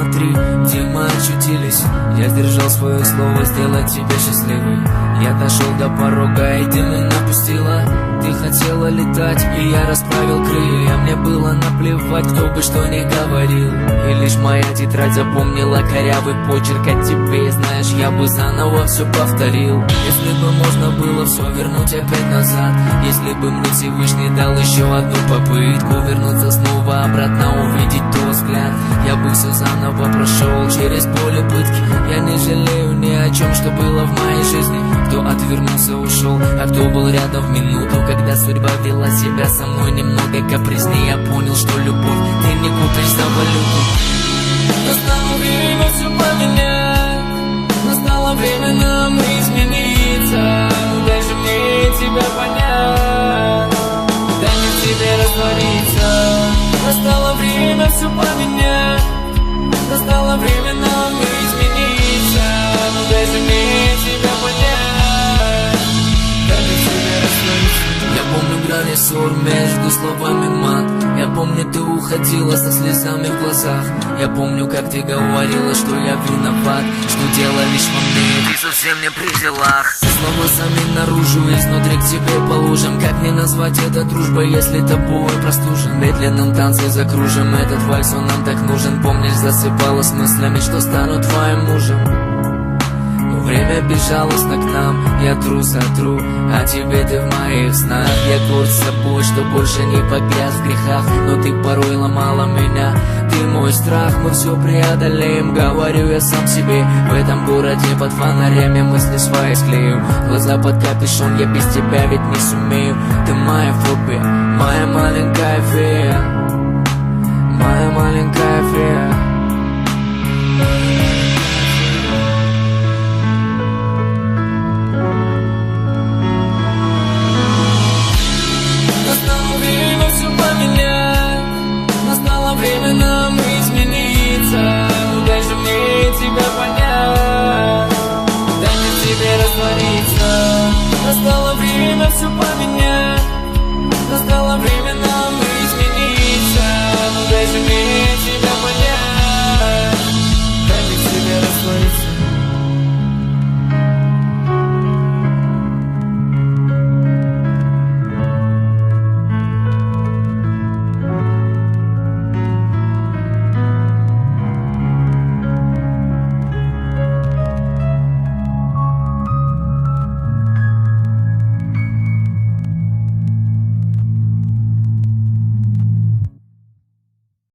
посмотри, где мы очутились. Я сдержал свое слово сделать тебя счастливой. Я дошел до порога, и ты меня пустила. Ты хотела летать, и я расправил крылья. Мне было наплевать, кто бы что ни говорил. И лишь моя тетрадь запомнила корявый почерк от тебе. И знаешь, я бы заново все повторил. Если бы можно было все вернуть опять назад, если бы мне Всевышний дал еще одну попытку вернуться снова обратно, увидеть тот взгляд, я бы все заново прошел через поле пытки. Я не жалею ни о чем, что было в моей жизни. Кто отвернулся, ушел, а кто был рядом в минуту, когда судьба вела себя со мной немного капризнее. Я понял, что любовь ты не купишь за валюту. Настало время все поменять, настало время нам измениться. Дай же мне тебя понять, дай мне в тебе раствориться. Настало время все поменять, настало время нам измениться. Дай же мне тебя понять, дай мне в тебе раствориться. Я помню грани ссор между словами мат. Я помню, ты уходила со слезами в глазах. Я помню, как ты говорила, что я виноват, что дело лишь во мне, ты совсем не при делах. Слова сами наружу, изнутри к тебе по лужам. Как мне назвать это дружбой, если тобой простужен? В медленном танце закружим этот вальс, он нам так нужен. Помнишь, засыпала с мыслями, что стану твоим мужем. Время безжалостно к нам, я тру сотру, а тебе ты в моих снах. Я горд собой, что больше не погряз в грехах, но ты порой ломала меня, ты мой страх. Мы все преодолеем, говорю я сам себе. В этом городе под фонарями мысли свои склею. Глаза под капюшон, я без тебя ведь не сумею. Ты моя фобия, моя маленькая фея, моя маленькая фея.